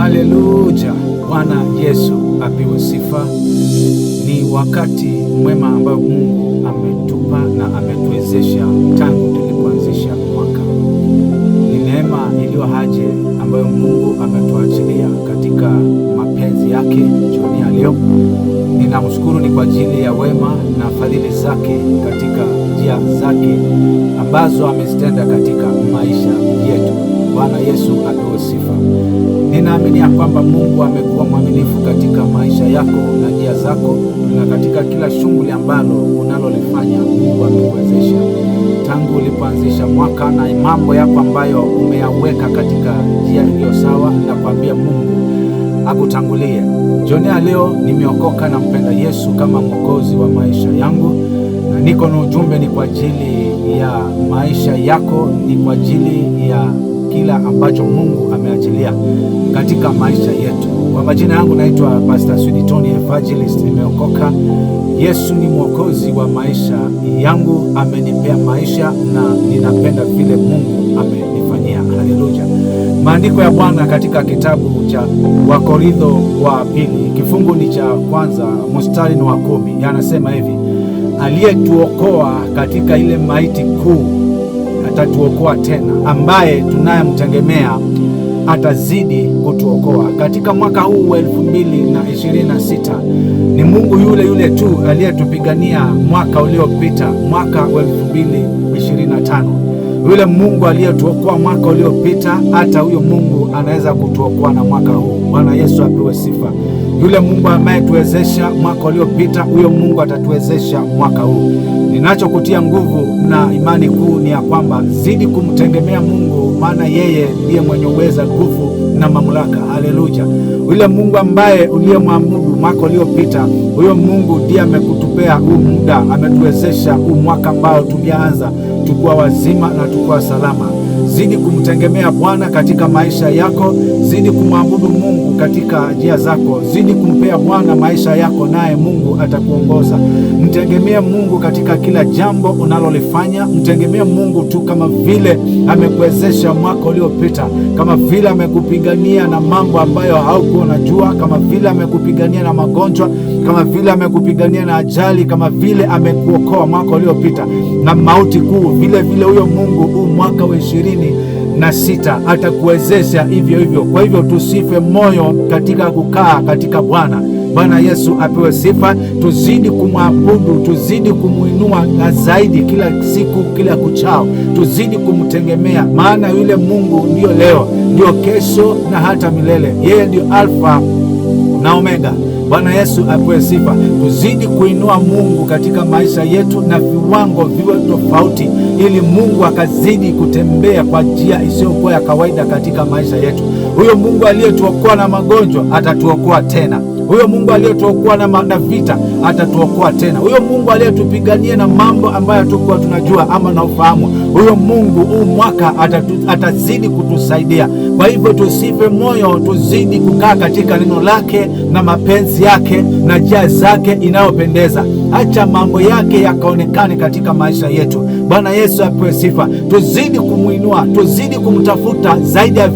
Haleluya, Bwana Yesu apewe sifa. Ni wakati mwema ambao Mungu ametupa na ametuwezesha tangu tulipoanzisha mwaka. Ni neema iliyo haje ambayo Mungu ametuachilia katika mapenzi yake jioni ya leo. Ninamshukuru ni kwa ajili ya wema na fadhili zake katika njia zake ambazo amezitenda katika maisha yetu. Bwana Yesu apewe sifa. Ninaamini ya kwamba Mungu amekuwa mwaminifu katika maisha yako na njia zako, na katika kila shughuli ambalo unalolifanya Mungu amekuwezesha tangu ulipoanzisha mwaka, na mambo yako ambayo umeyaweka katika njia iliyo sawa, na kuambia Mungu akutangulie. Jioni ya leo nimeokoka na mpenda Yesu kama mwokozi wa maisha yangu, na niko na ujumbe ni kwa ajili ya maisha yako, ni kwa ajili ya kila ambacho Mungu ameachilia katika maisha yetu. Kwa majina yangu naitwa Pastor Swiditoni Evangelist, nimeokoka. Yesu ni mwokozi wa maisha yangu, amenipea maisha na ninapenda vile Mungu amenifanyia. Haleluya. Maandiko ya Bwana katika kitabu cha Wakorintho wa pili, kifungu ni cha kwanza mstari wa 10, yanasema hivi: aliyetuokoa katika ile maiti kuu atatuokoa tena, ambaye tunayemtegemea atazidi kutuokoa. Katika mwaka huu wa 2026 ni Mungu yule yule tu aliyetupigania mwaka uliopita, mwaka wa 2025. Yule Mungu aliyetuokoa mwaka uliopita, hata huyo Mungu anaweza kutuokoa na mwaka huu. Bwana Yesu apewe sifa. Yule Mungu ambaye tuwezesha mwaka uliopita, huyo Mungu atatuwezesha mwaka huu. Ninachokutia nguvu na imani kuu ni ya kwamba zidi kumtegemea Mungu, maana yeye ndiye mwenye uweza, nguvu na mamlaka. Haleluya. Yule Mungu ambaye uliyemwabudu mwaka uliopita, huyo Mungu ndiye amekutupea huu muda, ametuwezesha huu mwaka ambao tulianza tukua wazima na tukua salama. Zidi kumtegemea Bwana katika maisha yako, zidi kumwabudu Mungu katika njia zako, zidi kumpea Bwana maisha yako, naye Mungu atakuongoza. Mtegemea Mungu katika kila jambo unalolifanya. Mtegemea Mungu tu kama vile amekuwezesha mwaka uliopita, kama vile amekupigania na mambo ambayo haukuwa unajua, kama vile amekupigania na magonjwa, kama vile amekupigania na ajali, kama vile amekuokoa mwaka uliopita na mauti kuu, vile vile huyo Mungu huu mwaka wa 2026 atakuwezesha hivyo hivyo. Kwa hivyo tusife moyo katika kukaa katika Bwana. Bwana Yesu apewe sifa. Tuzidi kumwabudu, tuzidi kumuinua na zaidi kila siku, kila kuchao tuzidi kumtegemea, maana yule Mungu ndio leo, ndio kesho na hata milele. Yeye ndio Alfa na Omega. Bwana Yesu apewe sifa. Tuzidi kuinua Mungu katika maisha yetu na viwango viwe tofauti, ili Mungu akazidi kutembea kwa njia isiyokuwa ya kawaida katika maisha yetu. Huyo Mungu aliyetuokoa na magonjwa atatuokoa tena. Huyo Mungu aliyetuokoa na vita atatuokoa tena. Huyo Mungu aliyetupigania na mambo ambayo hatukuwa tunajua ama na ufahamu, huyo Mungu huu mwaka atazidi kutusaidia. Kwa hivyo tusife moyo, tuzidi kukaa katika neno lake na mapenzi yake na njia zake inayopendeza. Acha mambo yake yakaonekane katika maisha yetu. Bwana Yesu apewe sifa. Tuzidi kumuinua, tuzidi kumtafuta zaidi ya